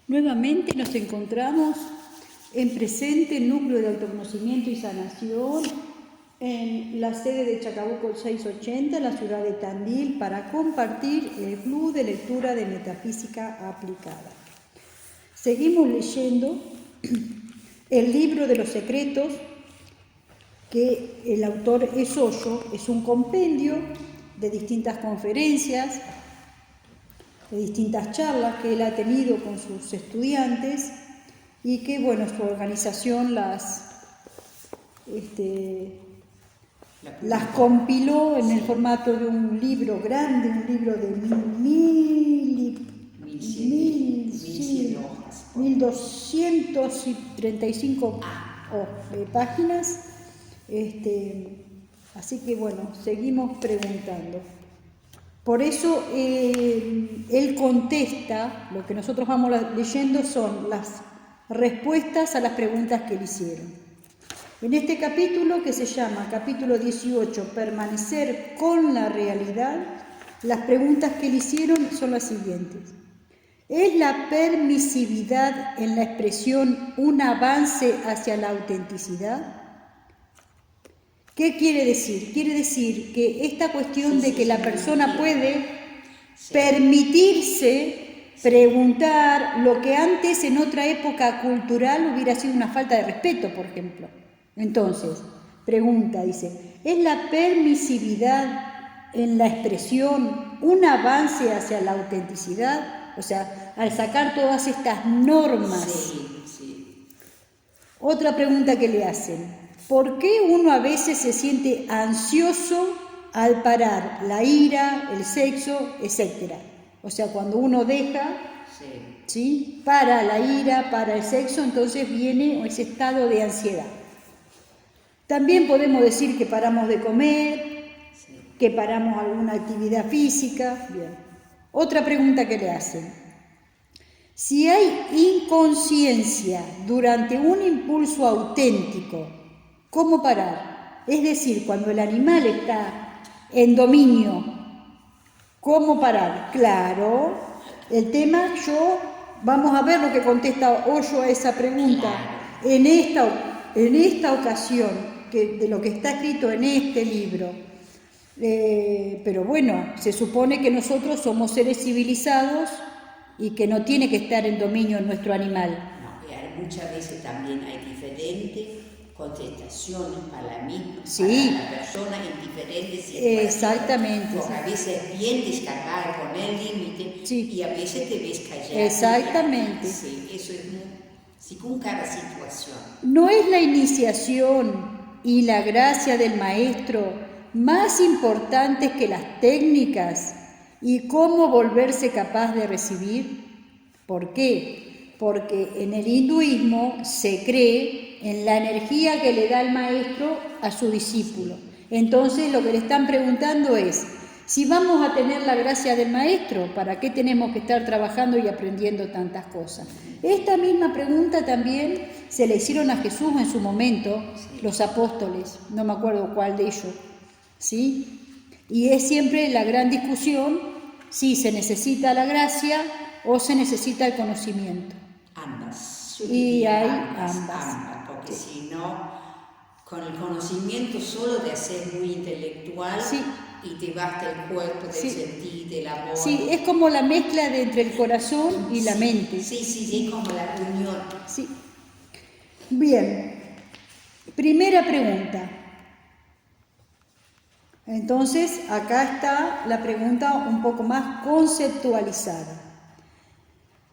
Nuevamente nos encontramos en Presente, Núcleo de Autoconocimiento y Sanación, en la sede de Chacabuco 680, en la ciudad de Tandil, para compartir el club de lectura de Metafísica Aplicada. Seguimos leyendo el libro de los secretos, que el autor es Osho, es un compendio de distintas conferencias, de distintas charlas que él ha tenido con sus estudiantes y que, bueno, su organización las compiló en el formato de un libro grande, un libro de 1235 páginas. Así que, bueno, seguimos preguntando. Por eso él contesta, lo que nosotros vamos leyendo son las respuestas a las preguntas que le hicieron. En este capítulo, que se llama capítulo 18, permanecer con la realidad, las preguntas que le hicieron son las siguientes. ¿Es la permisividad en la expresión un avance hacia la autenticidad? ¿Qué quiere decir? Quiere decir que esta cuestión de que la persona puede permitirse preguntar lo que antes en otra época cultural hubiera sido una falta de respeto, por ejemplo. Entonces, pregunta, dice, ¿es la permisividad en la expresión un avance hacia la autenticidad? O sea, al sacar todas estas normas. Sí. Otra pregunta que le hacen. ¿Por qué uno a veces se siente ansioso al parar la ira, el sexo, etcétera? O sea, cuando uno deja, ¿sí? Para la ira, para el sexo, entonces viene ese estado de ansiedad. También podemos decir que paramos de comer, que paramos alguna actividad física. Bien. Otra pregunta que le hacen. Si hay inconsciencia durante un impulso auténtico, ¿cómo parar? Es decir, cuando el animal está en dominio, ¿cómo parar? Claro, el tema vamos a ver lo que contesta Osho a esa pregunta. En esta ocasión, de lo que está escrito en este libro. Pero bueno, se supone que nosotros somos seres civilizados y que no tiene que estar en dominio nuestro animal. No, y muchas veces también hay diferentes contestaciones para la misma, sí. Para la persona en diferentes situaciones. Exactamente. Porque a veces es bien descargar con el límite y a veces te ves callado. Exactamente. Sí, eso es según cada situación. ¿No es la iniciación y la gracia del maestro más importantes que las técnicas y cómo volverse capaz de recibir? ¿Por qué? Porque en el hinduismo se cree en la energía que le da el maestro a su discípulo. Entonces lo que le están preguntando es, si vamos a tener la gracia del maestro, ¿para qué tenemos que estar trabajando y aprendiendo tantas cosas? Esta misma pregunta también se le hicieron a Jesús en su momento, los apóstoles, no me acuerdo cuál de ellos, ¿sí? Y es siempre la gran discusión si se necesita la gracia o se necesita el conocimiento. Ambas. Y hay ambas. Porque si no, con el conocimiento solo de ser muy intelectual y te basta el cuerpo del sentir, del amor. Sí, es como la mezcla entre el corazón y la mente. Sí, como la unión. Sí. Bien, primera pregunta. Entonces, acá está la pregunta un poco más conceptualizada.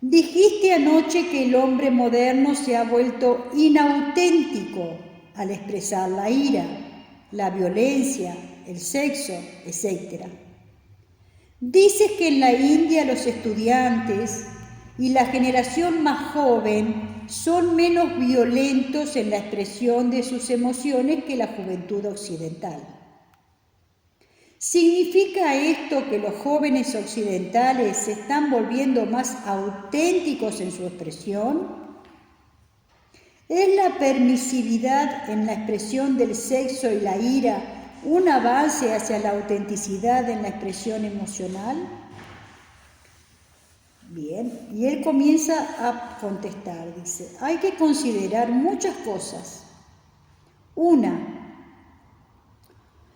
Dijiste anoche que el hombre moderno se ha vuelto inauténtico al expresar la ira, la violencia, el sexo, etc. Dices que en la India los estudiantes y la generación más joven son menos violentos en la expresión de sus emociones que la juventud occidental. ¿Significa esto que los jóvenes occidentales se están volviendo más auténticos en su expresión? ¿Es la permisividad en la expresión del sexo y la ira un avance hacia la autenticidad en la expresión emocional? Bien, y él comienza a contestar, dice, hay que considerar muchas cosas. Una,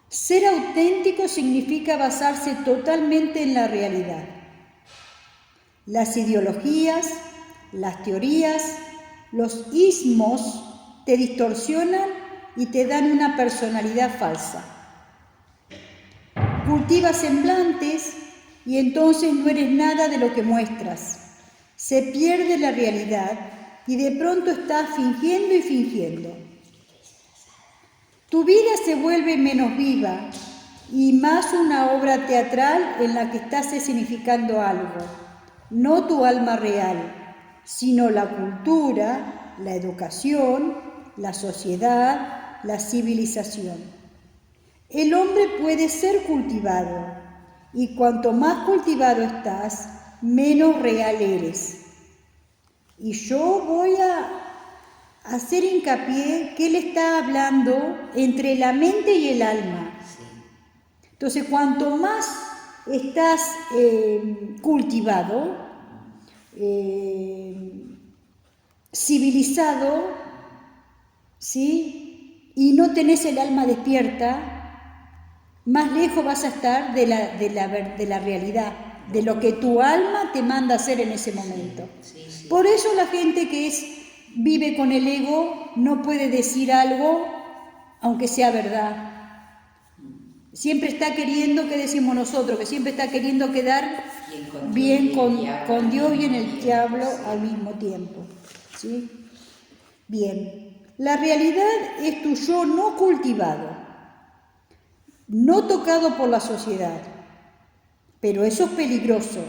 ser auténtico significa basarse totalmente en la realidad. Las ideologías, las teorías, los ismos te distorsionan y te dan una personalidad falsa. Cultivas semblantes y entonces no eres nada de lo que muestras. Se pierde la realidad y de pronto estás fingiendo y fingiendo. Tu vida se vuelve menos viva y más una obra teatral en la que estás escenificando algo, no tu alma real, sino la cultura, la educación, la sociedad, la civilización. El hombre puede ser cultivado y cuanto más cultivado estás, menos real eres. Y yo voy a hacer hincapié que él está hablando entre la mente y el alma. Entonces, cuanto más estás cultivado, civilizado, ¿sí? Y no tenés el alma despierta, más lejos vas a estar de la realidad, de lo que tu alma te manda hacer en ese momento. Por eso la gente que vive con el ego no puede decir algo aunque sea verdad. Siempre está queriendo, ¿qué decimos nosotros? Que siempre está queriendo quedar bien con Dios y en el diablo al mismo tiempo. ¿Sí? Bien, la realidad es tu yo no cultivado, no tocado por la sociedad, pero eso es peligroso.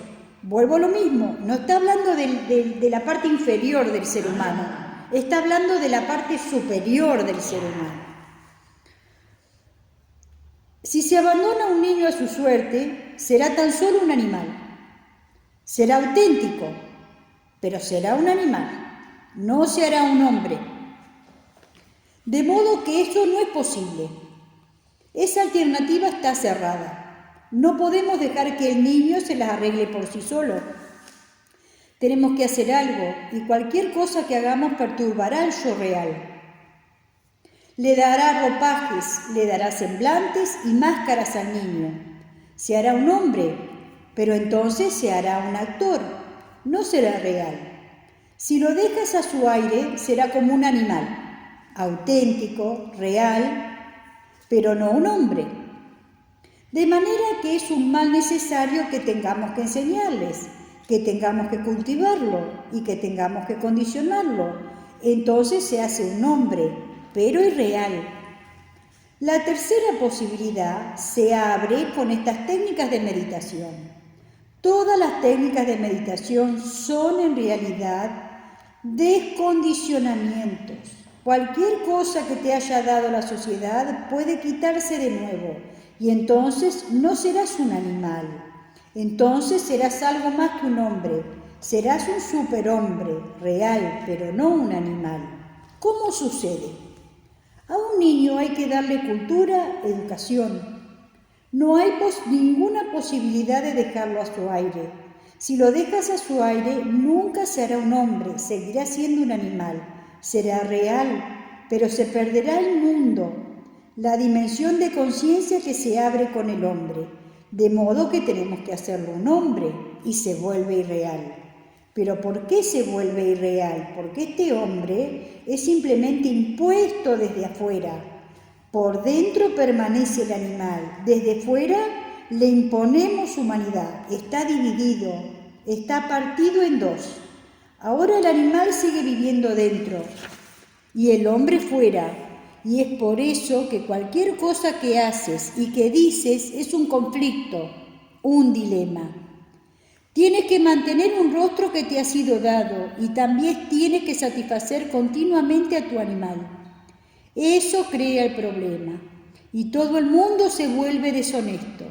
Vuelvo a lo mismo, no está hablando de la parte inferior del ser humano, está hablando de la parte superior del ser humano. Si se abandona a un niño a su suerte, será tan solo un animal. Será auténtico, pero será un animal, no se hará un hombre. De modo que eso no es posible. Esa alternativa está cerrada. No podemos dejar que el niño se las arregle por sí solo. Tenemos que hacer algo y cualquier cosa que hagamos perturbará el yo real. Le dará ropajes, le dará semblantes y máscaras al niño. Se hará un hombre, pero entonces se hará un actor, no será real. Si lo dejas a su aire, será como un animal, auténtico, real, pero no un hombre. De manera que es un mal necesario que tengamos que enseñarles, que tengamos que cultivarlo y que tengamos que condicionarlo. Entonces se hace un hombre, pero irreal. La tercera posibilidad se abre con estas técnicas de meditación. Todas las técnicas de meditación son en realidad descondicionamientos. Cualquier cosa que te haya dado la sociedad puede quitarse de nuevo y entonces no serás un animal. Entonces serás algo más que un hombre. Serás un superhombre real, pero no un animal. ¿Cómo sucede? A un niño hay que darle cultura, educación. No hay ninguna posibilidad de dejarlo a su aire. Si lo dejas a su aire, nunca será un hombre, seguirá siendo un animal. Será real, pero se perderá el mundo, la dimensión de conciencia que se abre con el hombre. De modo que tenemos que hacerlo un hombre y se vuelve irreal. ¿Pero por qué se vuelve irreal? Porque este hombre es simplemente impuesto desde afuera. Por dentro permanece el animal, desde fuera le imponemos humanidad. Está dividido, está partido en dos. Ahora el animal sigue viviendo dentro y el hombre fuera. Y es por eso que cualquier cosa que haces y que dices es un conflicto, un dilema. Tienes que mantener un rostro que te ha sido dado y también tienes que satisfacer continuamente a tu animal. Eso crea el problema y todo el mundo se vuelve deshonesto.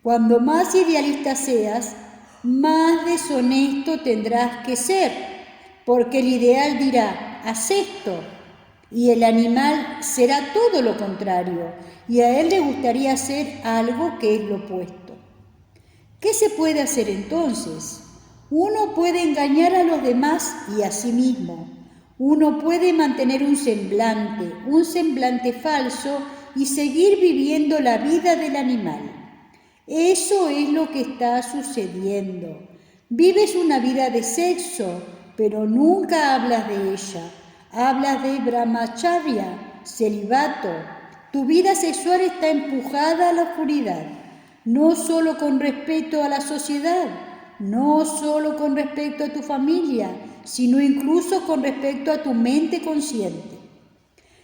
Cuando más idealista seas, más deshonesto tendrás que ser, porque el ideal dirá, haz esto, y el animal será todo lo contrario, y a él le gustaría hacer algo que es lo opuesto. ¿Qué se puede hacer entonces? Uno puede engañar a los demás y a sí mismo. Uno puede mantener un semblante falso y seguir viviendo la vida del animal. Eso es lo que está sucediendo. Vives una vida de sexo, pero nunca hablas de ella. Hablas de brahmacharya, celibato. Tu vida sexual está empujada a la oscuridad, no solo con respecto a la sociedad, no solo con respecto a tu familia, sino incluso con respecto a tu mente consciente.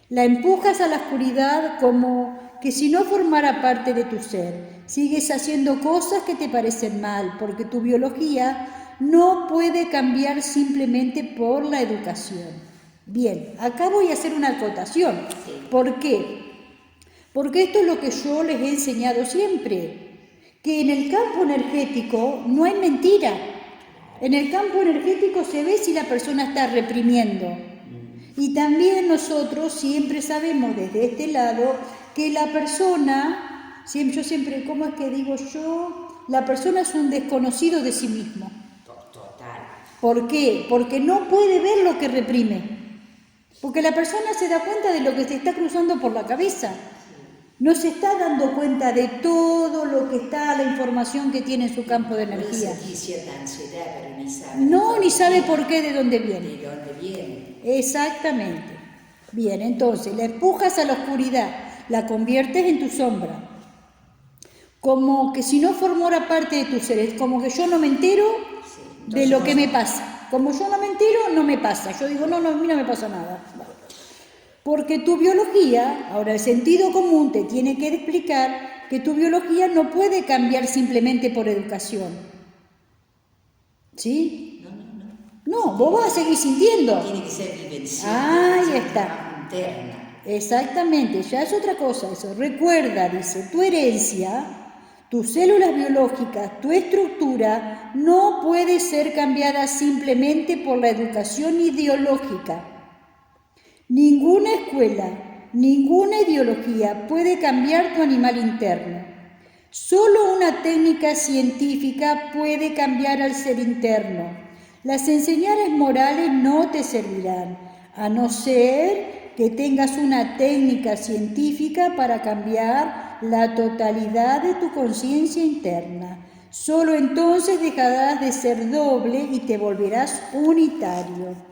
La empujas a la oscuridad como que si no formara parte de tu ser. Sigues haciendo cosas que te parecen mal, porque tu biología no puede cambiar simplemente por la educación. Bien, acá voy a hacer una acotación. ¿Por qué? Porque esto es lo que yo les he enseñado siempre, que en el campo energético no hay mentira. En el campo energético se ve si la persona está reprimiendo. Y también nosotros siempre sabemos desde este lado que la persona, yo siempre, ¿cómo es que digo yo? La persona es un desconocido de sí mismo. Total. ¿Por qué? Porque no puede ver lo que reprime. Porque la persona se da cuenta de lo que se está cruzando por la cabeza. No se está dando cuenta de todo lo que está, la información que tiene en su campo de energía. No, ni sabe por qué, de dónde viene. De dónde viene. Exactamente. Bien, entonces la empujas a la oscuridad, la conviertes en tu sombra. Como que si no formara parte de tu ser, es como que yo no me entero de lo que me pasa. Como yo no me entero, no me pasa. Yo digo, no, a mí no me pasa nada. Porque tu biología, ahora el sentido común te tiene que explicar que tu biología no puede cambiar simplemente por educación. ¿Sí? No, vos vas a seguir sintiendo. Tiene que ser vivencial. Ahí está. Interna. Exactamente, ya es otra cosa eso. Recuerda, dice, tu herencia, tus células biológicas, tu estructura no puede ser cambiada simplemente por la educación ideológica. Ninguna escuela, ninguna ideología puede cambiar tu animal interno. Solo una técnica científica puede cambiar al ser interno. Las enseñanzas morales no te servirán, a no ser que tengas una técnica científica para cambiar la totalidad de tu conciencia interna. Solo entonces dejarás de ser doble y te volverás unitario.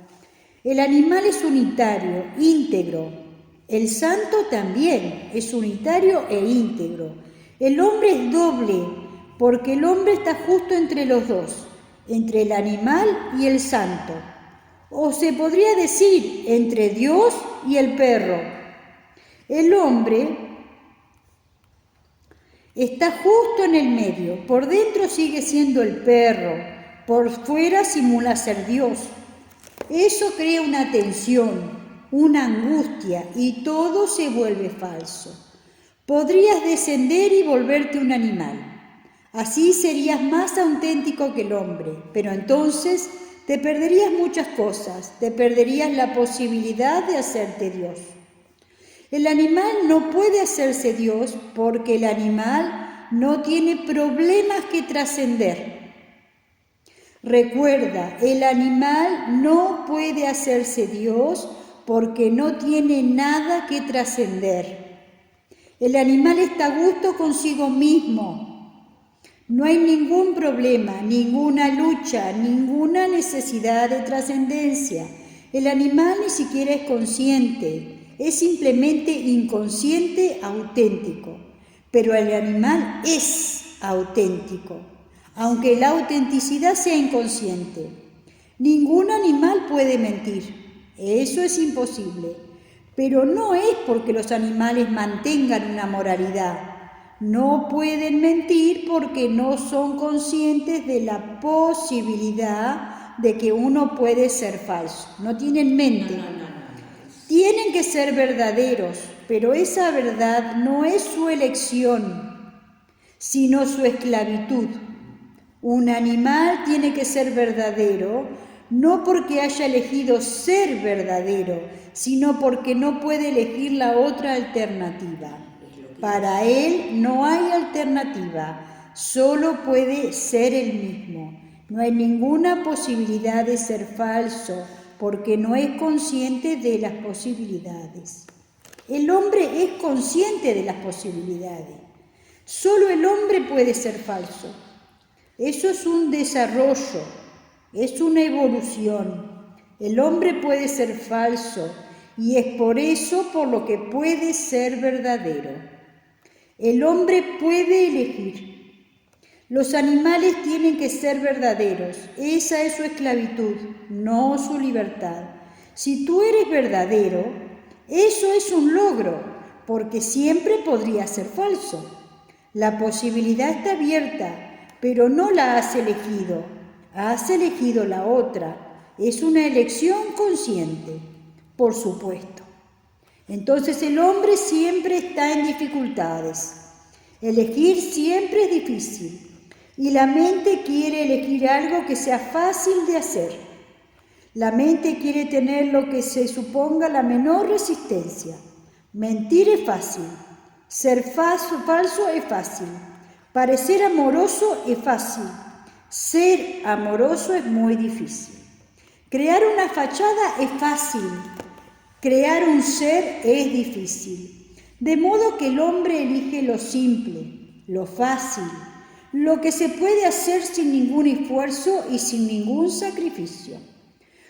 El animal es unitario, íntegro. El santo también es unitario e íntegro. El hombre es doble, porque el hombre está justo entre los dos, entre el animal y el santo. O se podría decir, entre Dios y el perro. El hombre está justo en el medio. Por dentro sigue siendo el perro, por fuera simula ser Dios. Eso crea una tensión, una angustia y todo se vuelve falso. Podrías descender y volverte un animal. Así serías más auténtico que el hombre, pero entonces te perderías muchas cosas, te perderías la posibilidad de hacerte Dios. El animal no puede hacerse Dios porque el animal no tiene problemas que trascender. Recuerda, el animal no puede hacerse Dios porque no tiene nada que trascender. El animal está a gusto consigo mismo. No hay ningún problema, ninguna lucha, ninguna necesidad de trascendencia. El animal ni siquiera es consciente, es simplemente inconsciente auténtico. Pero el animal es auténtico, aunque la autenticidad sea inconsciente. Ningún animal puede mentir, eso es imposible. Pero no es porque los animales mantengan una moralidad. No pueden mentir porque no son conscientes de la posibilidad de que uno puede ser falso. No tienen mente. Tienen que ser verdaderos, pero esa verdad no es su elección, sino su esclavitud. Un animal tiene que ser verdadero, no porque haya elegido ser verdadero, sino porque no puede elegir la otra alternativa. Para él no hay alternativa, solo puede ser el mismo. No hay ninguna posibilidad de ser falso porque no es consciente de las posibilidades. El hombre es consciente de las posibilidades. Solo el hombre puede ser falso. Eso es un desarrollo, es una evolución. El hombre puede ser falso y es por eso por lo que puede ser verdadero. El hombre puede elegir. Los animales tienen que ser verdaderos. Esa es su esclavitud, no su libertad. Si tú eres verdadero, eso es un logro, porque siempre podría ser falso. La posibilidad está abierta, pero no la has elegido. Has elegido la otra. Es una elección consciente, por supuesto. Entonces el hombre siempre está en dificultades. Elegir siempre es difícil. Y la mente quiere elegir algo que sea fácil de hacer. La mente quiere tener lo que se suponga la menor resistencia. Mentir es fácil. Ser falso es fácil. Parecer amoroso es fácil. Ser amoroso es muy difícil. Crear una fachada es fácil. Crear un ser es difícil. De modo que el hombre elige lo simple, lo fácil, lo que se puede hacer sin ningún esfuerzo y sin ningún sacrificio.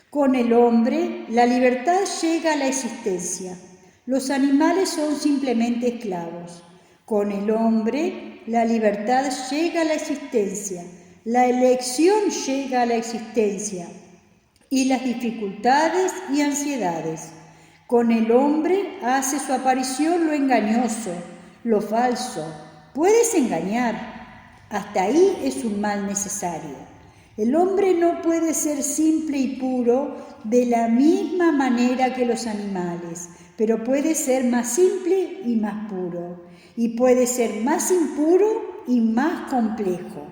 Con el hombre, la libertad llega a la existencia. Los animales son simplemente esclavos. Con el hombre, la libertad llega a la existencia. La elección llega a la existencia. Y las dificultades y ansiedades. Con el hombre hace su aparición lo engañoso, lo falso. Puedes engañar. Hasta ahí es un mal necesario. El hombre no puede ser simple y puro de la misma manera que los animales, pero puede ser más simple y más puro. Y puede ser más impuro y más complejo.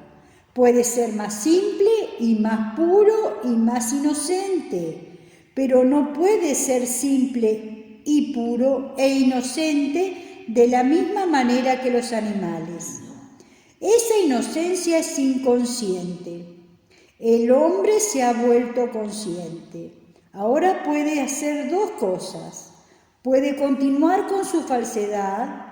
Puede ser más simple y más puro y más inocente, pero no puede ser simple y puro e inocente de la misma manera que los animales. Esa inocencia es inconsciente. El hombre se ha vuelto consciente. Ahora puede hacer dos cosas. Puede continuar con su falsedad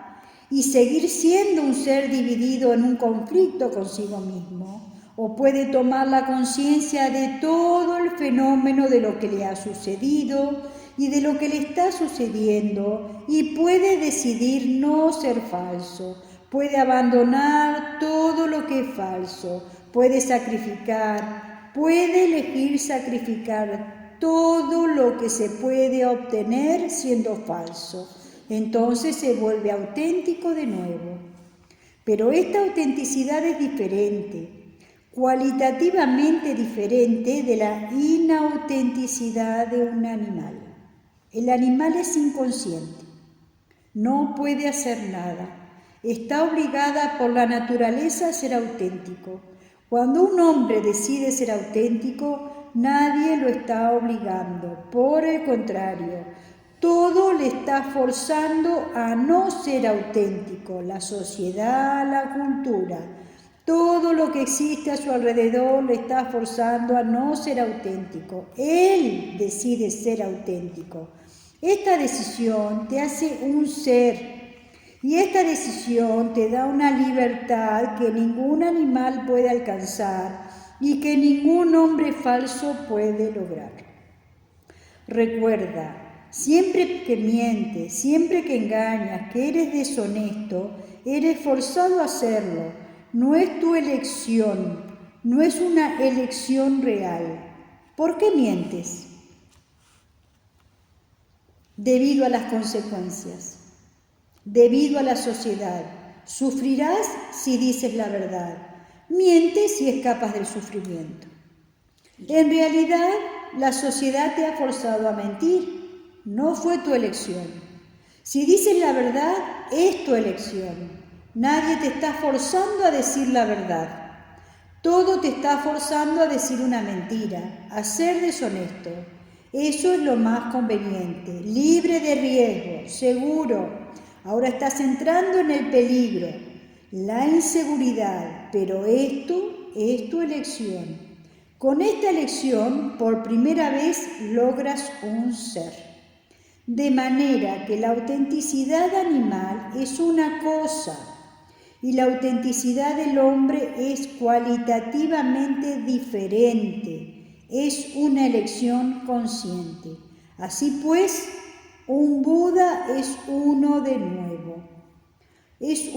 y seguir siendo un ser dividido en un conflicto consigo mismo, o puede tomar la conciencia de todo el fenómeno de lo que le ha sucedido y de lo que le está sucediendo y puede decidir no ser falso. Puede abandonar todo lo que es falso, puede sacrificar, puede elegir sacrificar todo lo que se puede obtener siendo falso. Entonces se vuelve auténtico de nuevo. Pero esta autenticidad es diferente, cualitativamente diferente de la inautenticidad de un animal. El animal es inconsciente, no puede hacer nada. Está obligada por la naturaleza a ser auténtico. Cuando un hombre decide ser auténtico, nadie lo está obligando. Por el contrario, todo le está forzando a no ser auténtico. La sociedad, la cultura, todo lo que existe a su alrededor le está forzando a no ser auténtico. Él decide ser auténtico. Esta decisión te hace un ser. Y esta decisión te da una libertad que ningún animal puede alcanzar y que ningún hombre falso puede lograr. Recuerda, siempre que mientes, siempre que engañas, que eres deshonesto, eres forzado a hacerlo. No es tu elección, no es una elección real. ¿Por qué mientes? Debido a las consecuencias. Debido a la sociedad. Sufrirás si dices la verdad. Mientes si escapas del sufrimiento. En realidad, la sociedad te ha forzado a mentir. No fue tu elección. Si dices la verdad, es tu elección. Nadie te está forzando a decir la verdad. Todo te está forzando a decir una mentira, a ser deshonesto. Eso es lo más conveniente, libre de riesgo, seguro. Ahora estás entrando en el peligro, la inseguridad, pero esto es tu elección. Con esta elección, por primera vez, logras un ser. De manera que la autenticidad animal es una cosa y la autenticidad del hombre es cualitativamente diferente. Es una elección consciente. Así pues, un Buda es uno de nuevo. Es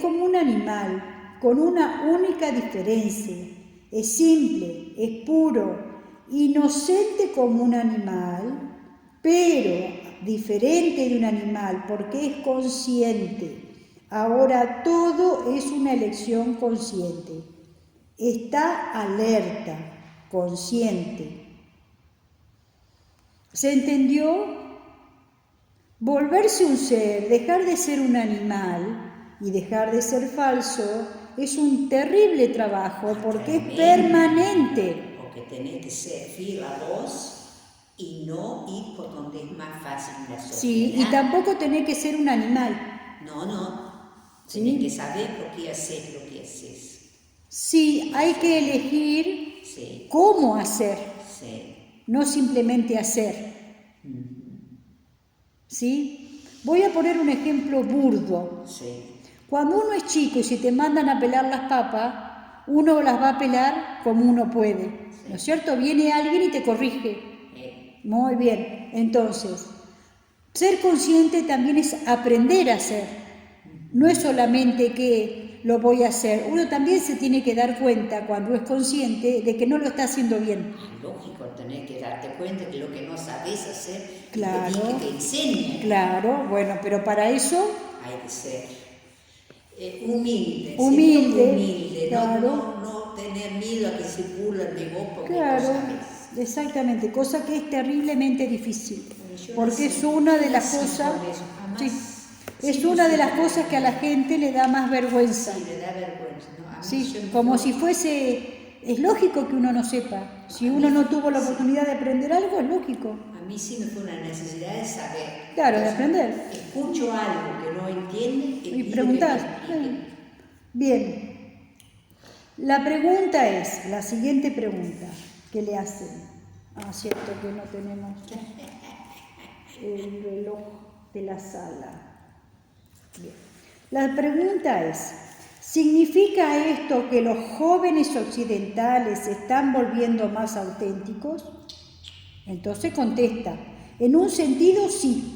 como un animal, con una única diferencia. Es simple, es puro, inocente como un animal, pero diferente de un animal porque es consciente. Ahora todo es una elección consciente. Está alerta, consciente. ¿Se entendió? Volverse un ser, dejar de ser un animal y dejar de ser falso es un terrible trabajo porque es permanente. Porque tenés que ser fiel a vos y no ir por donde es más fácil la sociedad. Sí, y tampoco tenés que ser un animal. No. ¿Sí? Tenés que saber por qué haces lo que haces. Sí, hay que elegir cómo hacer, no simplemente hacer. ¿Sí? Voy a poner un ejemplo burdo. Cuando uno es chico y si te mandan a pelar las papas, uno las va a pelar como uno puede, ¿no es cierto? Viene alguien y te corrige. Muy bien, entonces, ser consciente también es aprender a hacer. No es solamente que lo voy a hacer, uno también se tiene que dar cuenta cuando es consciente de que no lo está haciendo bien. Lógico, tenés que darte cuenta que lo que no sabes hacer, claro, y que te enseñen. Claro, bueno, pero para eso hay que ser humilde, claro. no tener miedo a que se burlen de vos porque claro, no sabes. Exactamente, cosa que es terriblemente difícil, porque es una de las cosas, es una de las cosas que a la gente le da más vergüenza. Sí, le da vergüenza, ¿no? Sí, como si fuese, es lógico que uno no sepa, si uno no tuvo la oportunidad de aprender algo, es lógico. A mí sí me fue una necesidad de saber. Claro, de aprender. Escucho algo que no entiende y preguntar. Bien, la pregunta es, la siguiente pregunta que le hacen. Cierto que no tenemos el reloj de la sala. Bien. La pregunta es, ¿significa esto que los jóvenes occidentales se están volviendo más auténticos? Entonces contesta, en un sentido sí.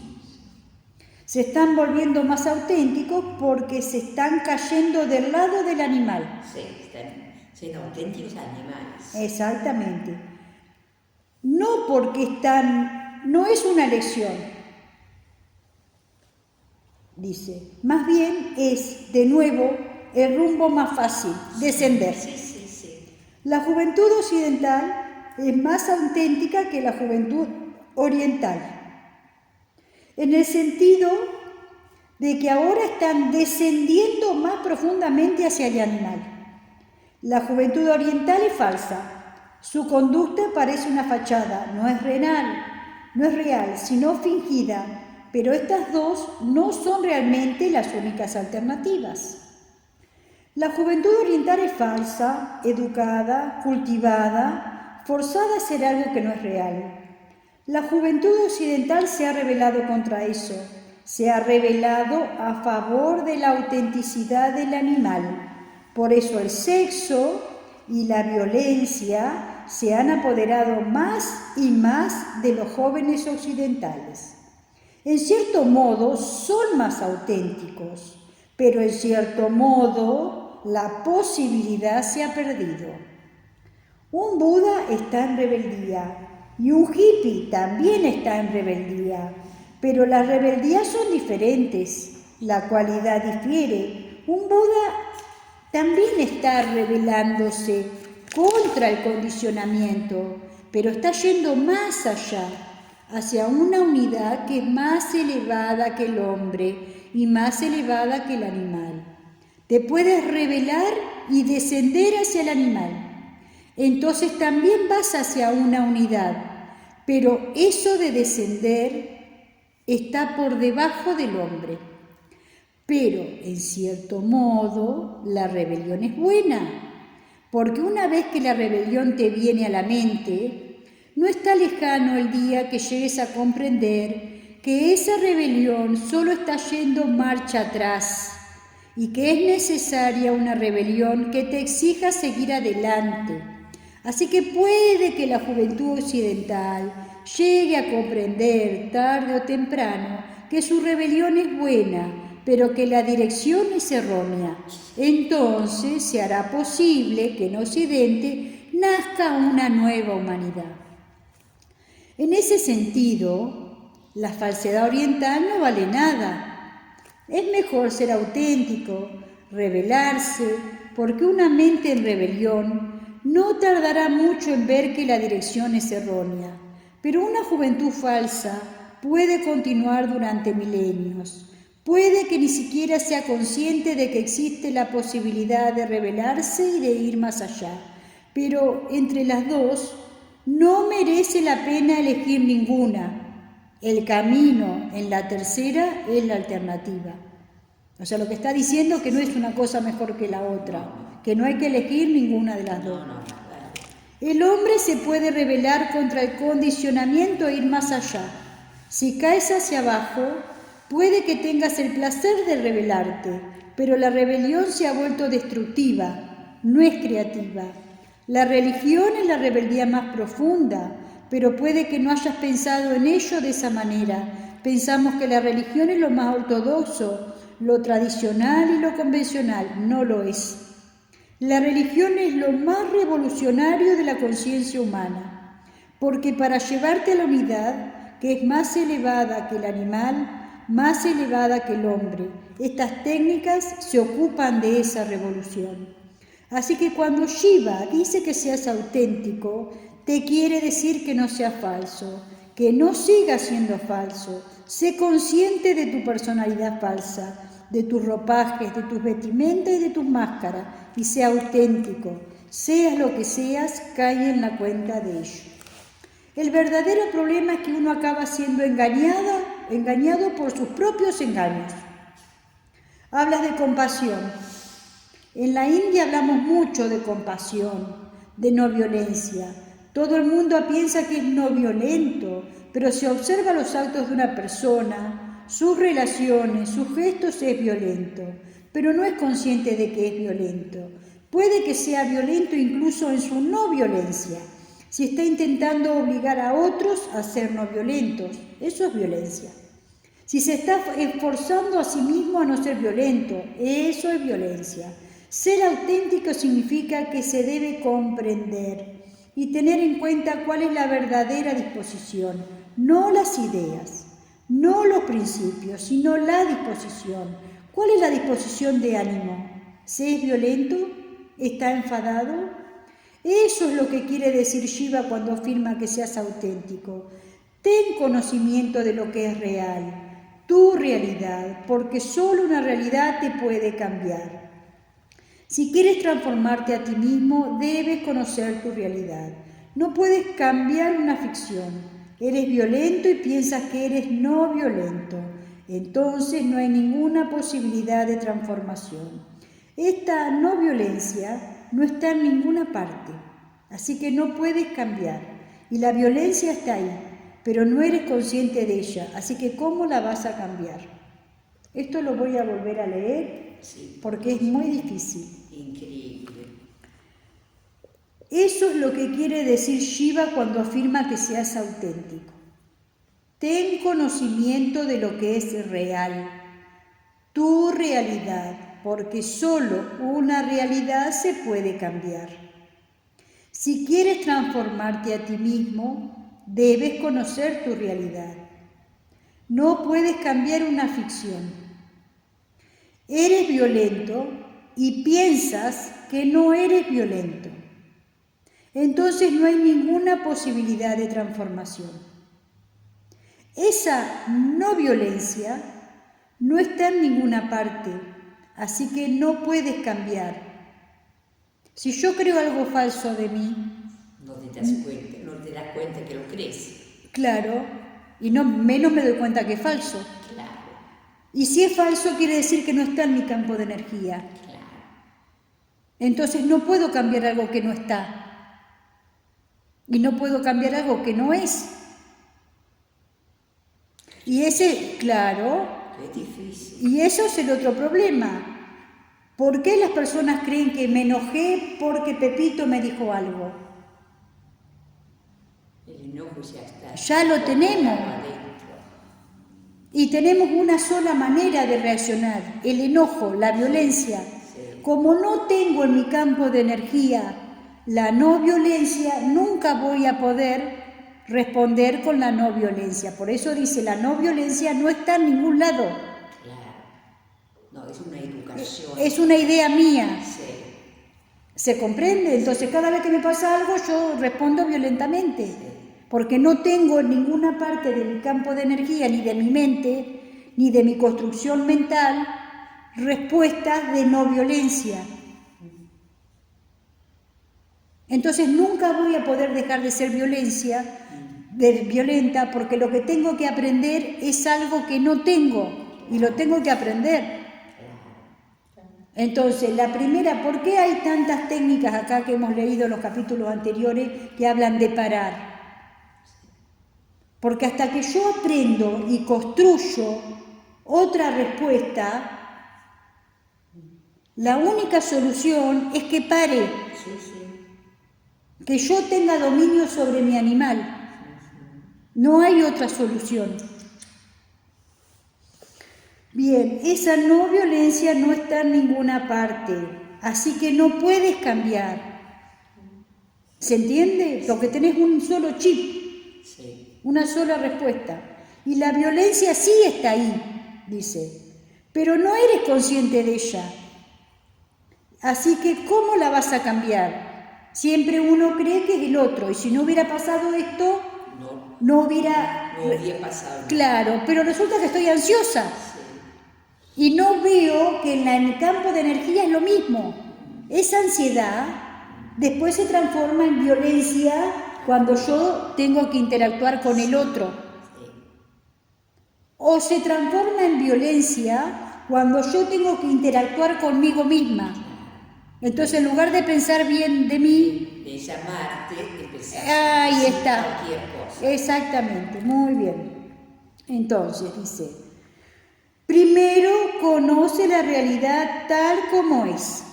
Se están volviendo más auténticos porque se están cayendo del lado del animal. Sí, están siendo auténticos animales. Exactamente. No porque no es una elección, dice. Más bien es, de nuevo, el rumbo más fácil, descender. Sí. La juventud occidental es más auténtica que la juventud oriental. En el sentido de que ahora están descendiendo más profundamente hacia el animal. La juventud oriental es falsa. Su conducta parece una fachada, no es real, sino fingida, pero estas dos no son realmente las únicas alternativas. La juventud oriental es falsa, educada, cultivada, forzada a hacer algo que no es real. La juventud occidental se ha rebelado contra eso, se ha rebelado a favor de la autenticidad del animal. Por eso el sexo y la violencia se han apoderado más y más de los jóvenes occidentales. En cierto modo son más auténticos, pero en cierto modo la posibilidad se ha perdido. Un Buda está en rebeldía y un hippie también está en rebeldía, pero las rebeldías son diferentes, la cualidad difiere. Un Buda también está rebelándose contra el condicionamiento, pero está yendo más allá, hacia una unidad que es más elevada que el hombre y más elevada que el animal. Te puedes rebelar y descender hacia el animal. Entonces también vas hacia una unidad, pero eso de descender está por debajo del hombre. Pero, en cierto modo, la rebelión es buena, Porque una vez que la rebelión te viene a la mente, no está lejano el día que llegues a comprender que esa rebelión solo está yendo marcha atrás y que es necesaria una rebelión que te exija seguir adelante. Así que puede que la juventud occidental llegue a comprender tarde o temprano que su rebelión es buena, pero que la dirección es errónea. Entonces se hará posible que en Occidente nazca una nueva humanidad. En ese sentido, la falsedad oriental no vale nada. Es mejor ser auténtico, rebelarse, porque una mente en rebelión no tardará mucho en ver que la dirección es errónea. Pero una juventud falsa puede continuar durante milenios. Puede que ni siquiera sea consciente de que existe la posibilidad de rebelarse y de ir más allá. Pero entre las dos, no merece la pena elegir ninguna. El camino en la tercera es la alternativa. O sea, lo que está diciendo es que no es una cosa mejor que la otra, que no hay que elegir ninguna de las dos. El hombre se puede rebelar contra el condicionamiento e ir más allá. Si caes hacia abajo, puede que tengas el placer de rebelarte, pero la rebelión se ha vuelto destructiva, no es creativa. La religión es la rebeldía más profunda, pero puede que no hayas pensado en ello de esa manera. Pensamos que la religión es lo más ortodoxo, lo tradicional y lo convencional. No lo es. La religión es lo más revolucionario de la conciencia humana, porque para llevarte a la unidad, que es más elevada que el animal, más elevada que el hombre, estas técnicas se ocupan de esa revolución. Así que cuando Shiva dice que seas auténtico, te quiere decir que no seas falso, que no sigas siendo falso. Sé consciente de tu personalidad falsa, de tus ropajes, de tus vestimentas y de tus máscaras, y sea auténtico. Seas lo que seas, cae en la cuenta de ello. El verdadero problema es que uno acaba siendo engañado por sus propios engaños. Hablas de compasión. En la India hablamos mucho de compasión, de no violencia. Todo el mundo piensa que es no violento, pero si observa los actos de una persona, sus relaciones, sus gestos, es violento, pero no es consciente de que es violento. Puede que sea violento incluso en su no violencia. Si está intentando obligar a otros a ser no violentos, eso es violencia. Si se está esforzando a sí mismo a no ser violento, eso es violencia. Ser auténtico significa que se debe comprender y tener en cuenta cuál es la verdadera disposición, no las ideas, no los principios, sino la disposición. ¿Cuál es la disposición de ánimo? ¿Se es violento? ¿Está enfadado? Eso es lo que quiere decir Shiva cuando afirma que seas auténtico. Ten conocimiento de lo que es real, tu realidad, porque solo una realidad te puede cambiar. Si quieres transformarte a ti mismo, debes conocer tu realidad. No puedes cambiar una ficción. Eres violento y piensas que eres no violento. Entonces no hay ninguna posibilidad de transformación. Esta no violencia no está en ninguna parte, así que no puedes cambiar. Y la violencia está ahí, pero no eres consciente de ella, así que ¿cómo la vas a cambiar? Esto lo voy a volver a leer porque es muy difícil. Increíble. Eso es lo que quiere decir Shiva cuando afirma que seas auténtico. Ten conocimiento de lo que es real, tu realidad, porque solo una realidad se puede cambiar. Si quieres transformarte a ti mismo, debes conocer tu realidad. No puedes cambiar una ficción. Eres violento y piensas que no eres violento. Entonces no hay ninguna posibilidad de transformación. Esa no violencia no está en ninguna parte, así que no puedes cambiar. Si yo creo algo falso de mí, no te das cuenta que lo crees. Claro, y no menos me doy cuenta que es falso. Claro. Y si es falso quiere decir que no está en mi campo de energía. Claro. Entonces no puedo cambiar algo que no está. Y no puedo cambiar algo que no es. Y ese, claro, es difícil. Y eso es el otro problema. ¿Por qué las personas creen que me enojé porque Pepito me dijo algo? El enojo ya está. Ya lo tenemos. Y tenemos una sola manera de reaccionar, el enojo, la violencia. Sí. Como no tengo en mi campo de energía la no violencia, nunca voy a poder responder con la no violencia. Por eso dice, la no violencia no está en ningún lado. Claro. No, es una educación. Es una idea mía. Sí. ¿Se comprende? Entonces cada vez que me pasa algo yo respondo violentamente. Porque no tengo en ninguna parte de mi campo de energía, ni de mi mente, ni de mi construcción mental, respuestas de no violencia. Entonces nunca voy a poder dejar de ser violenta, porque lo que tengo que aprender es algo que no tengo, y lo tengo que aprender. Entonces, la primera, ¿por qué hay tantas técnicas acá que hemos leído en los capítulos anteriores que hablan de parar? Porque hasta que yo aprendo y construyo otra respuesta, la única solución es que pare, que yo tenga dominio sobre mi animal. No hay otra solución. Bien, esa no violencia no está en ninguna parte, así que no puedes cambiar. ¿Se entiende? Porque tenés un solo chip. Una sola respuesta. Y la violencia sí está ahí, dice, pero no eres consciente de ella. Así que, ¿cómo la vas a cambiar? Siempre uno cree que es el otro, y si no hubiera pasado esto, no hubiera pasado. Claro, pero resulta que estoy ansiosa. Y no veo que en el campo de energía es lo mismo. Esa ansiedad después se transforma en violencia cuando yo tengo que interactuar con el otro. O se transforma en violencia cuando yo tengo que interactuar conmigo misma. Entonces, en lugar de pensar bien de mí, de llamarte, ahí está. Cualquier cosa. Exactamente, muy bien. Entonces, dice, primero conoce la realidad tal como es.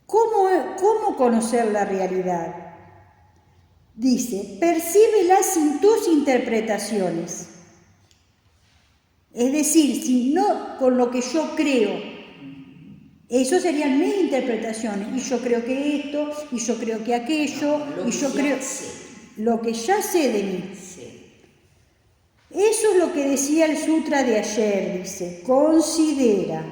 ¿Cómo conocer la realidad? Dice, percíbela sin tus interpretaciones. Es decir, si no con lo que yo creo. Eso serían mis interpretaciones. Y yo creo que esto, y yo creo que aquello, y yo creo lo que ya sé de mí. Eso es lo que decía el sutra de ayer, dice, considera,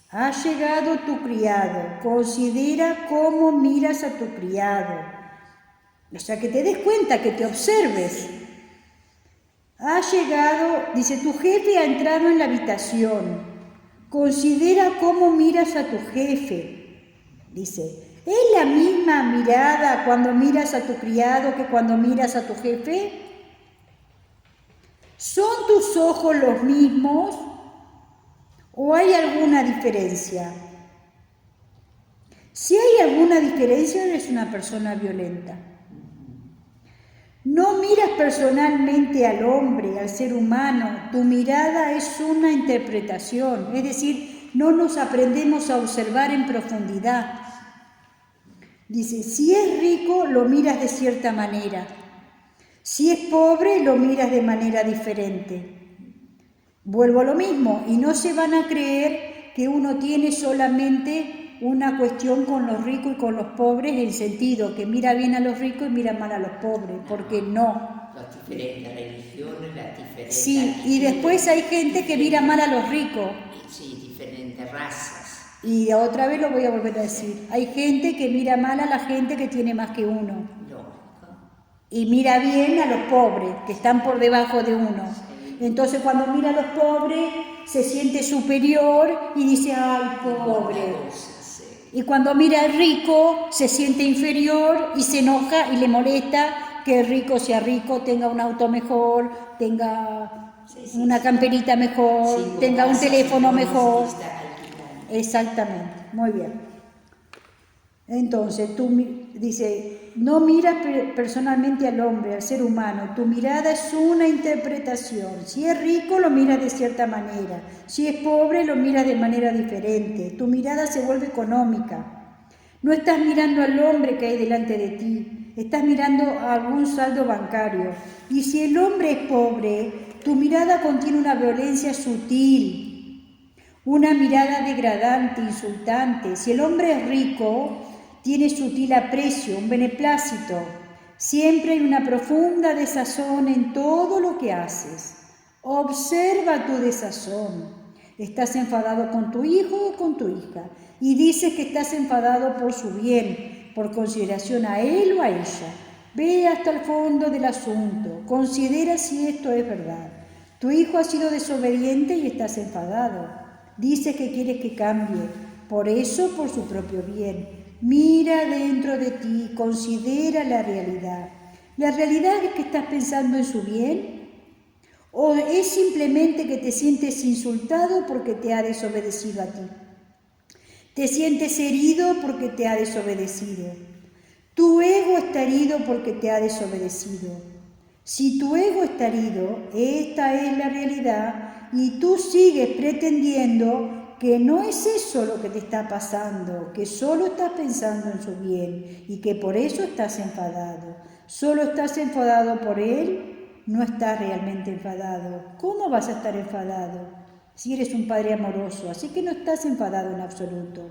ha llegado tu criado, considera cómo miras a tu criado. O sea, que te des cuenta, que te observes. Ha llegado, dice, tu jefe ha entrado en la habitación. Considera cómo miras a tu jefe. Dice, ¿es la misma mirada cuando miras a tu criado que cuando miras a tu jefe? ¿Son tus ojos los mismos o hay alguna diferencia? Si hay alguna diferencia, eres una persona violenta. No miras personalmente al hombre, al ser humano, tu mirada es una interpretación, es decir, no nos aprendemos a observar en profundidad. Dice, si es rico, lo miras de cierta manera, si es pobre, lo miras de manera diferente. Vuelvo a lo mismo, y no se van a creer que uno tiene solamente una cuestión con los ricos y con los pobres, en el sentido que mira bien a los ricos y mira mal a los pobres, porque no. Las diferentes religiones, las diferentes... Sí, y después hay gente que mira mal a los ricos. Sí, diferentes razas. Y otra vez lo voy a volver a decir, hay gente que mira mal a la gente que tiene más que uno. Y mira bien a los pobres, que están por debajo de uno. Entonces cuando mira a los pobres, se siente superior y dice, ay, pobre. Y cuando mira al rico, se siente inferior y se enoja y le molesta que el rico sea rico, tenga un auto mejor, tenga una camperita mejor, tenga un teléfono mejor. Exactamente, muy bien. Entonces, dice, no miras personalmente al hombre, al ser humano, tu mirada es una interpretación. Si es rico, lo miras de cierta manera. Si es pobre, lo miras de manera diferente. Tu mirada se vuelve económica. No estás mirando al hombre que hay delante de ti, estás mirando a algún saldo bancario. Y si el hombre es pobre, tu mirada contiene una violencia sutil, una mirada degradante, insultante. Si el hombre es rico, tiene sutil aprecio, un beneplácito. Siempre hay una profunda desazón en todo lo que haces. Observa tu desazón. Estás enfadado con tu hijo o con tu hija y dices que estás enfadado por su bien, por consideración a él o a ella. Ve hasta el fondo del asunto. Considera si esto es verdad. Tu hijo ha sido desobediente y estás enfadado. Dices que quieres que cambie, por eso por su propio bien. Mira dentro de ti, considera la realidad. ¿La realidad es que estás pensando en su bien? ¿O es simplemente que te sientes insultado porque te ha desobedecido a ti? ¿Te sientes herido porque te ha desobedecido? Tu ego está herido porque te ha desobedecido. Si tu ego está herido, esta es la realidad y tú sigues pretendiendo que no es eso lo que te está pasando, que solo estás pensando en su bien y que por eso estás enfadado. Solo estás enfadado por él, no estás realmente enfadado. ¿Cómo vas a estar enfadado si eres un padre amoroso? Así que no estás enfadado en absoluto.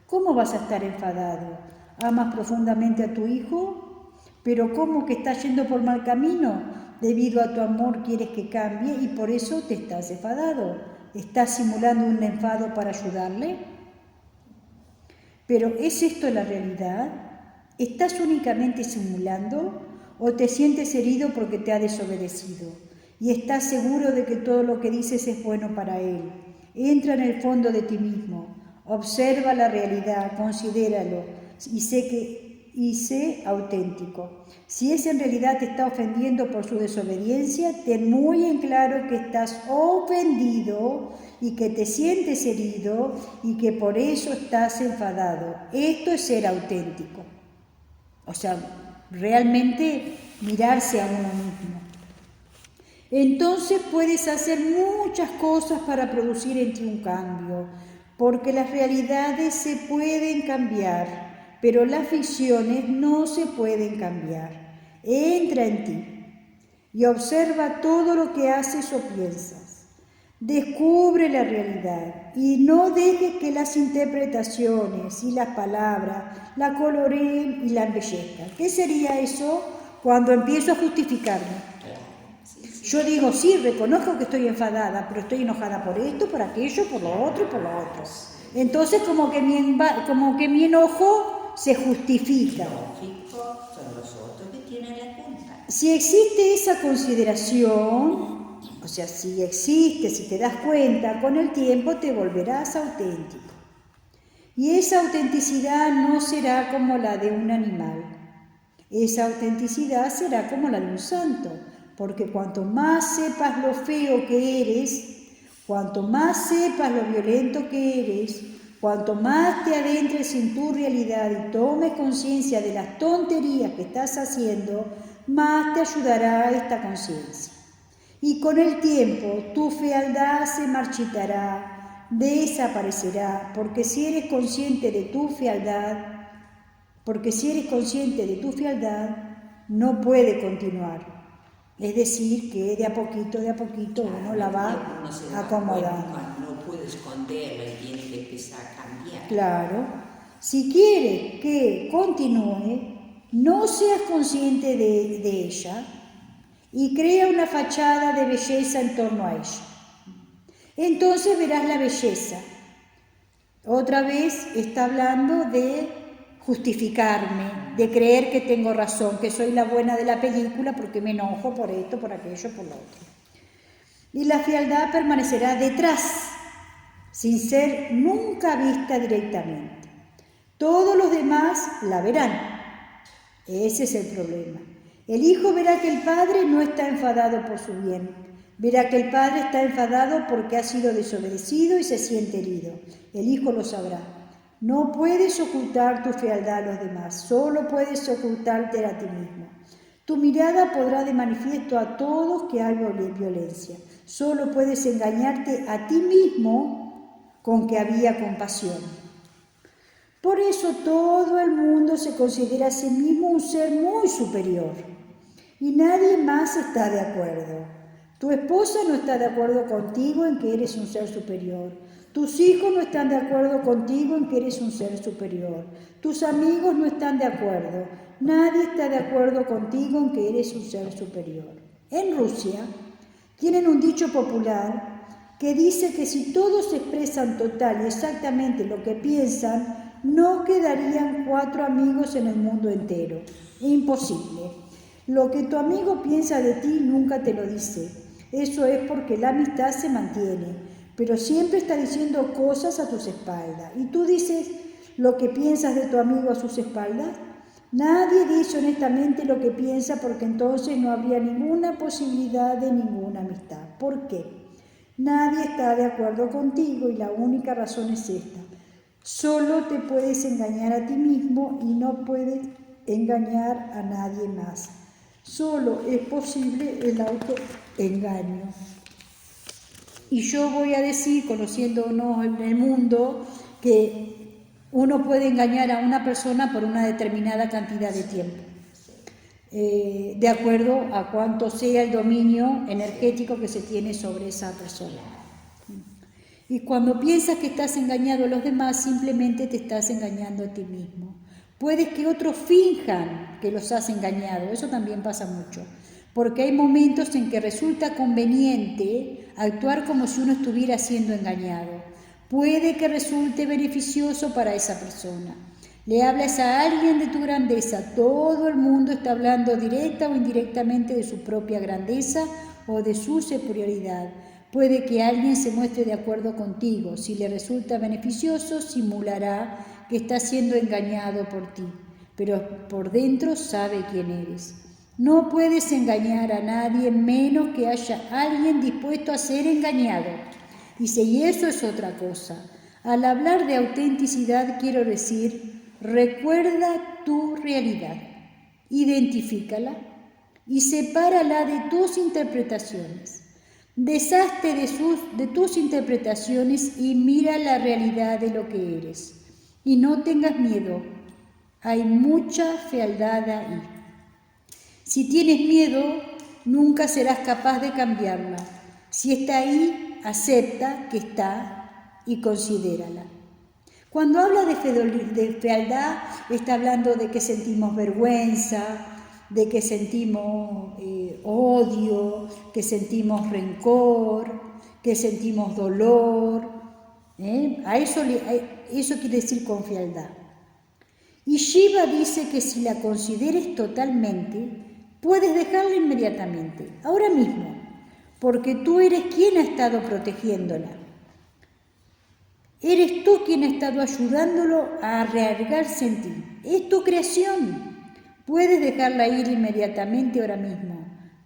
¿Cómo vas a estar enfadado? ¿Amas profundamente a tu hijo? ¿Pero cómo que estás yendo por mal camino? Debido a tu amor quieres que cambie y por eso te estás enfadado. ¿Estás simulando un enfado para ayudarle? ¿Pero es esto la realidad? ¿Estás únicamente simulando o te sientes herido porque te ha desobedecido? Y estás seguro de que todo lo que dices es bueno para él. Entra en el fondo de ti mismo, observa la realidad, considéralo y sé auténtico. Si ese en realidad te está ofendiendo por su desobediencia, ten muy en claro que estás ofendido y que te sientes herido y que por eso estás enfadado. Esto es ser auténtico. O sea, realmente mirarse a uno mismo. Entonces puedes hacer muchas cosas para producir en ti un cambio, porque las realidades se pueden cambiar. Pero las ficciones no se pueden cambiar. Entra en ti y observa todo lo que haces o piensas. Descubre la realidad y no dejes que las interpretaciones y las palabras la coloreen y la embellezcan. ¿Qué sería eso cuando empiezo a justificarme? Yo digo, sí, reconozco que estoy enfadada, pero estoy enojada por esto, por aquello, por lo otro y por lo otro. Entonces como que mi enojo se justifica. Son los otros que tienen la culpa. Si existe esa consideración, o sea, si existe, si te das cuenta, con el tiempo te volverás auténtico. Y esa autenticidad no será como la de un animal. Esa autenticidad será como la de un santo, porque cuanto más sepas lo feo que eres, cuanto más sepas lo violento que eres, cuanto más te adentres en tu realidad y tomes conciencia de las tonterías que estás haciendo, más te ayudará esta conciencia. Y con el tiempo tu fealdad se marchitará, desaparecerá, porque si eres consciente de tu fealdad, no puede continuar. Es decir, que de a poquito uno la va acomodando. No puede esconderla y tiene que empezar a cambiar. Claro. Si quiere que continúe, no seas consciente de ella y crea una fachada de belleza en torno a ella. Entonces verás la belleza. Otra vez está hablando de justificarme, de creer que tengo razón, que soy la buena de la película porque me enojo por esto, por aquello, por lo otro. Y la fealdad permanecerá detrás, sin ser nunca vista directamente. Todos los demás la verán. Ese es el problema. El hijo verá que el padre no está enfadado por su bien. Verá que el padre está enfadado porque ha sido desobedecido y se siente herido. El hijo lo sabrá. No puedes ocultar tu fealdad a los demás, solo puedes ocultarte a ti mismo. Tu mirada podrá de manifiesto a todos que hay violencia. Solo puedes engañarte a ti mismo con que había compasión. Por eso todo el mundo se considera a sí mismo un ser muy superior y nadie más está de acuerdo. Tu esposa no está de acuerdo contigo en que eres un ser superior. Tus hijos no están de acuerdo contigo en que eres un ser superior. Tus amigos no están de acuerdo. Nadie está de acuerdo contigo en que eres un ser superior. En Rusia tienen un dicho popular que dice que si todos expresan total y exactamente lo que piensan, no quedarían 4 amigos en el mundo entero. Imposible. Lo que tu amigo piensa de ti nunca te lo dice. Eso es porque la amistad se mantiene, pero siempre está diciendo cosas a tus espaldas. ¿Y tú dices lo que piensas de tu amigo a sus espaldas? Nadie dice honestamente lo que piensa porque entonces no habría ninguna posibilidad de ninguna amistad. ¿Por qué? Nadie está de acuerdo contigo y la única razón es esta. Solo te puedes engañar a ti mismo y no puedes engañar a nadie más. Solo es posible el autoengaño. Y yo voy a decir, conociéndonos en el mundo, que uno puede engañar a una persona por una determinada cantidad de tiempo, de acuerdo a cuánto sea el dominio energético que se tiene sobre esa persona. Y cuando piensas que estás engañando a los demás, simplemente te estás engañando a ti mismo. Puedes que otros finjan que los has engañado, eso también pasa mucho, porque hay momentos en que resulta conveniente actuar como si uno estuviera siendo engañado. Puede que resulte beneficioso para esa persona. Le hablas a alguien de tu grandeza, todo el mundo está hablando directa o indirectamente de su propia grandeza o de su superioridad. Puede que alguien se muestre de acuerdo contigo. Si le resulta beneficioso, simulará que está siendo engañado por ti, pero por dentro sabe quién eres. No puedes engañar a nadie menos que haya alguien dispuesto a ser engañado. Dice, y eso es otra cosa. Al hablar de autenticidad quiero decir, recuerda tu realidad, identifícala y sepárala de tus interpretaciones. Deshazte de tus interpretaciones y mira la realidad de lo que eres. Y no tengas miedo, hay mucha fealdad ahí. Si tienes miedo, nunca serás capaz de cambiarla. Si está ahí, acepta que está y considérala. Cuando habla de fealdad, está hablando de que sentimos vergüenza, de que sentimos odio, que sentimos rencor, que sentimos dolor. Eso quiere decir con fealdad. Y Shiva dice que si la consideres totalmente, puedes dejarla inmediatamente, ahora mismo, porque tú eres quien ha estado protegiéndola. Eres tú quien ha estado ayudándolo a rearraigarse en ti. Es tu creación. Puedes dejarla ir inmediatamente ahora mismo.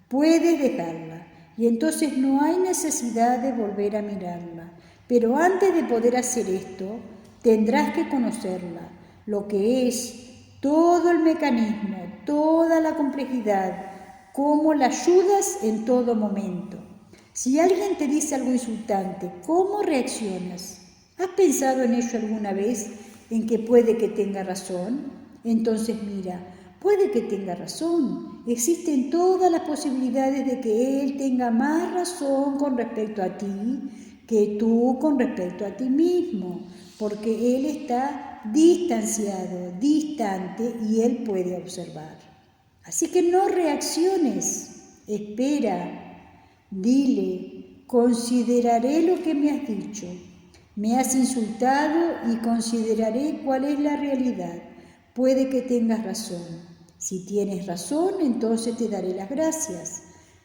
Puedes dejarla. Y entonces no hay necesidad de volver a mirarla. Pero antes de poder hacer esto, tendrás que conocerla, lo que es todo el mecanismo, toda la complejidad, cómo la ayudas en todo momento. Si alguien te dice algo insultante, ¿cómo reaccionas? ¿Has pensado en ello alguna vez, en que puede que tenga razón? Entonces mira, puede que tenga razón. Existen todas las posibilidades de que él tenga más razón con respecto a ti que tú con respecto a ti mismo, porque él está distanciado, distante y él puede observar. Así que no reacciones, espera, dile, consideraré lo que me has dicho. Me has insultado y consideraré cuál es la realidad. Puede que tengas razón. Si tienes razón, entonces te daré las gracias.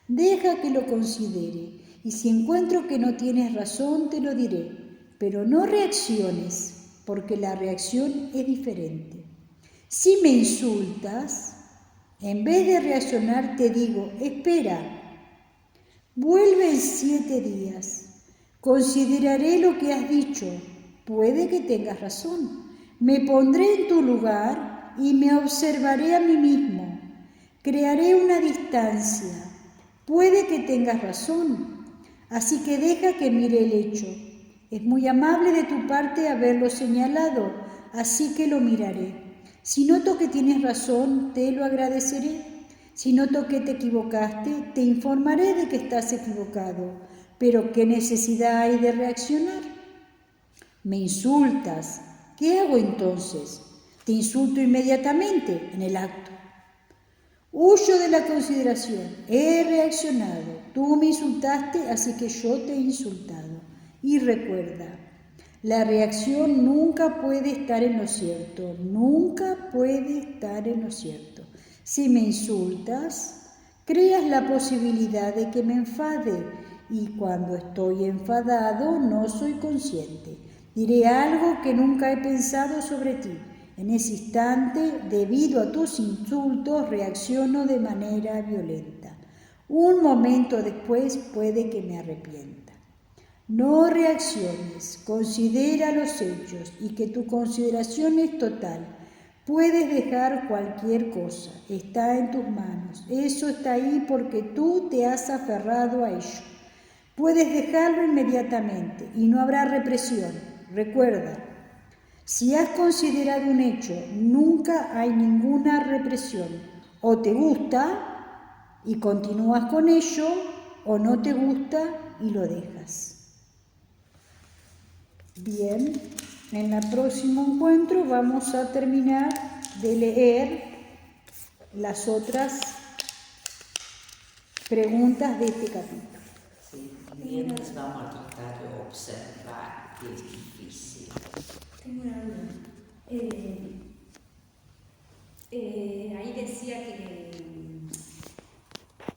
Deja que lo considere. Y si encuentro que no tienes razón, te lo diré. Pero no reacciones, porque la reacción es diferente. Si me insultas, en vez de reaccionar, te digo, espera, vuelve en 7 días. Consideraré lo que has dicho. Puede que tengas razón. Me pondré en tu lugar y me observaré a mí mismo. Crearé una distancia. Puede que tengas razón, así que deja que mire el hecho. Es muy amable de tu parte haberlo señalado, así que lo miraré. Si noto que tienes razón, te lo agradeceré. Si noto que te equivocaste, te informaré de que estás equivocado. Pero ¿qué necesidad hay de reaccionar? Me insultas. ¿Qué hago entonces? Te insulto inmediatamente en el acto. Huyo de la consideración. He reaccionado. Tú me insultaste, así que yo te he insultado. Y recuerda, la reacción nunca puede estar en lo cierto. Nunca puede estar en lo cierto. Si me insultas, creas la posibilidad de que me enfade. Y cuando estoy enfadado, no soy consciente. Diré algo que nunca he pensado sobre ti. En ese instante, debido a tus insultos, reacciono de manera violenta. Un momento después puede que me arrepienta. No reacciones, considera los hechos y que tu consideración es total. Puedes dejar cualquier cosa, está en tus manos. Eso está ahí porque tú te has aferrado a ello. Puedes dejarlo inmediatamente y no habrá represión. Recuerda, si has considerado un hecho, nunca hay ninguna represión. O te gusta y continúas con ello, o no te gusta y lo dejas. Bien, en el próximo encuentro vamos a terminar de leer las otras preguntas de este capítulo. Sí, mientras vamos a tratar de observar, que es difícil. Tengo una duda. Ahí decía que,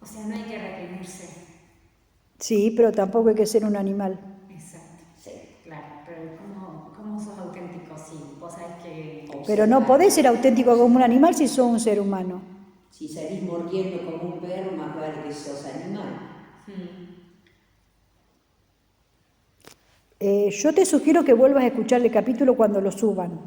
o sea, no hay que reprimirse. Sí, pero tampoco hay que ser un animal. Exacto, sí, claro. Pero ¿cómo sos auténtico? Sí, vos sabés que... Pero no podés ser auténtico como un animal si sos un ser humano. Si salís mordiendo como un perro, más vale que sos animal. Yo te sugiero que vuelvas a escuchar el capítulo cuando lo suban.